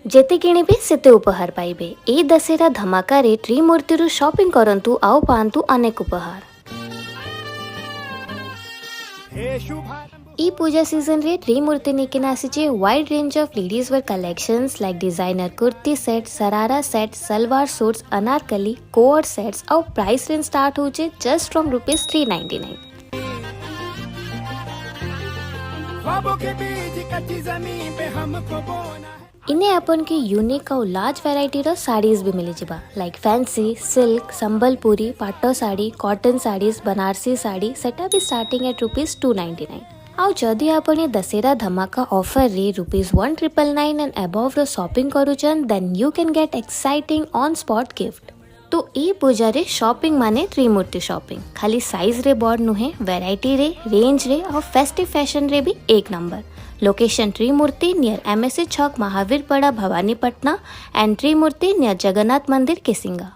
ଯେତେ କିଣିବେ ସେତେ ଉପହାର ପାଇବେ। ଏହି ଦଶହରା ଧମାକାରେ ତ୍ରିମୂର୍ତ୍ତିରୁ ସପିଂ କରନ୍ତୁ ଆଉ ପାଆନ୍ତୁ ଅନେକ ଉପହାର। ई पूजा सीजन रे त्रिमूर्ति निकिन आसीचे wide range of ladies wear collections like designer kurti set, sharara set, salwar suits, anarkali, coat sets और प्राइस रेंज स्टार्ट होचे जस्ट फ्रॉम ₹399। इन्हें अपन की यूनिक और लार्ज वैरायटी रो साड़ीज भी मिली जिबा लाइक फैंसी, सिल्क, संबलपुरी, पाटो साड़ी, कॉटन साड़ीज, बनारसी साड़ी सेटा भी स्टार्टिंग एट ₹299। आउ जदि आपण ये दशहरा धमाका ऑफर रे ₹1,999 एंड अबव रो शॉपिंग करूचन then you can get exciting on spot gift. तो ई पूजा रे शॉपिंग माने त्रिमूर्ति शॉपिंग खाली साइज रे बड़ नुहे, वैरायटी रे, रेंज रे और फेस्टिव फैशन रे भी एक नंबर। लोकेशन त्रिमूर्ति नियर MSC छक, महावीरपड़ा, भवानीपटना एंड त्रिमूर्ति नियर जगन्नाथ मंदिर, किसिंगा।